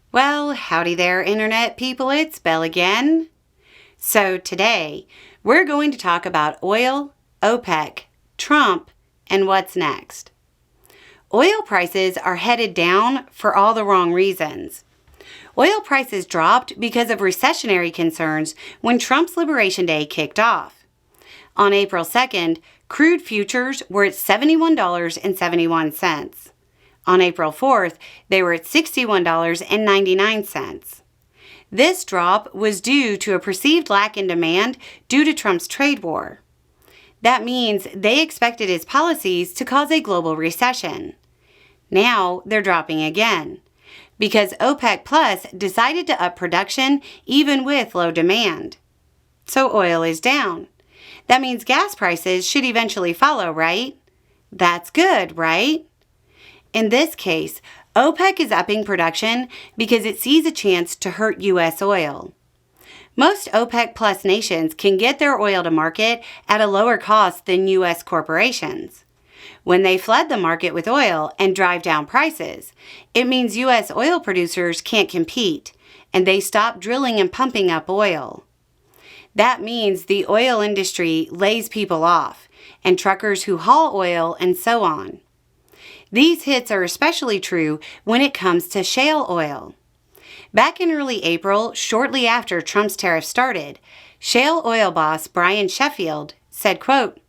Well, howdy there, Internet people. It's Belle again. So today, we're going to talk about oil, OPEC, Trump, and what's next. Oil prices are headed down for all the wrong reasons. Oil prices dropped because of recessionary concerns when Trump's Liberation Day kicked off. On April 2nd, crude futures were at $71.71. On April 4th, they were at $61.99. This drop was due to a perceived lack in demand due to Trump's trade war. That means they expected his policies to cause a global recession. Now they're dropping again because OPEC Plus decided to up production even with low demand. So oil is down. That means gas prices should eventually follow, right? That's good, right? In this case, OPEC is upping production because it sees a chance to hurt U.S. oil. Most OPEC Plus nations can get their oil to market at a lower cost than U.S. corporations. When they flood the market with oil and drive down prices, it means U.S. oil producers can't compete, and they stop drilling and pumping up oil. That means the oil industry lays people off, and truckers who haul oil and so on. These hits are especially true when it comes to shale oil. Back in early April, shortly after Trump's tariffs started, shale oil boss Brian Sheffield said, quote,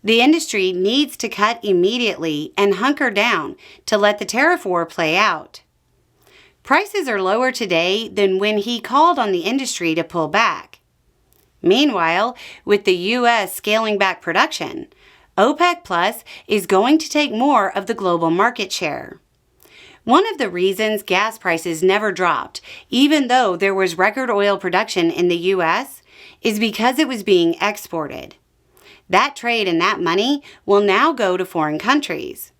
"The industry needs to cut immediately and hunker down to let the tariff war play out." Prices are lower today than when he called on the industry to pull back. Meanwhile, with the U.S. scaling back production, OPEC Plus is going to take more of the global market share. One of the reasons gas prices never dropped, even though there was record oil production in the U.S., is because it was being exported. That trade and that money will now go to foreign countries.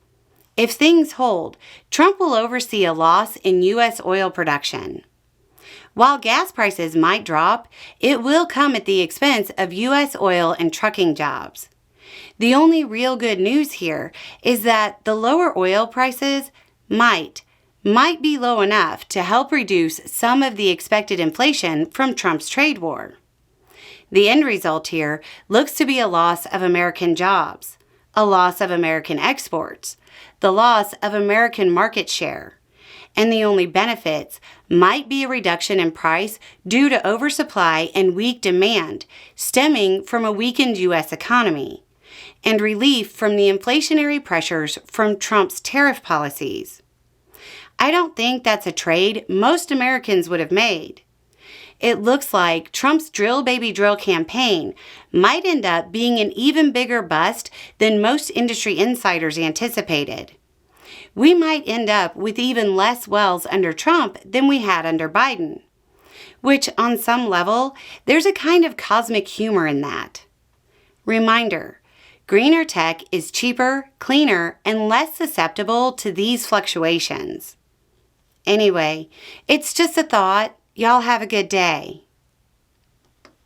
If things hold, Trump will oversee a loss in U.S. oil production. While gas prices might drop, it will come at the expense of U.S. oil and trucking jobs. The only real good news here is that the lower oil prices might be low enough to help reduce some of the expected inflation from Trump's trade war. The end result here looks to be a loss of American jobs, a loss of American exports, the loss of American market share, and the only benefits might be a reduction in price due to oversupply and weak demand stemming from a weakened U.S. economy, and relief from the inflationary pressures from Trump's tariff policies. I don't think that's a trade most Americans would have made. It looks like Trump's Drill Baby Drill campaign might end up being an even bigger bust than most industry insiders anticipated. We might end up with even less wells under Trump than we had under Biden, which on some level, there's a kind of cosmic humor in that. Reminder, greener tech is cheaper, cleaner, and less susceptible to these fluctuations. Anyway, it's just a thought. Y'all have a good day.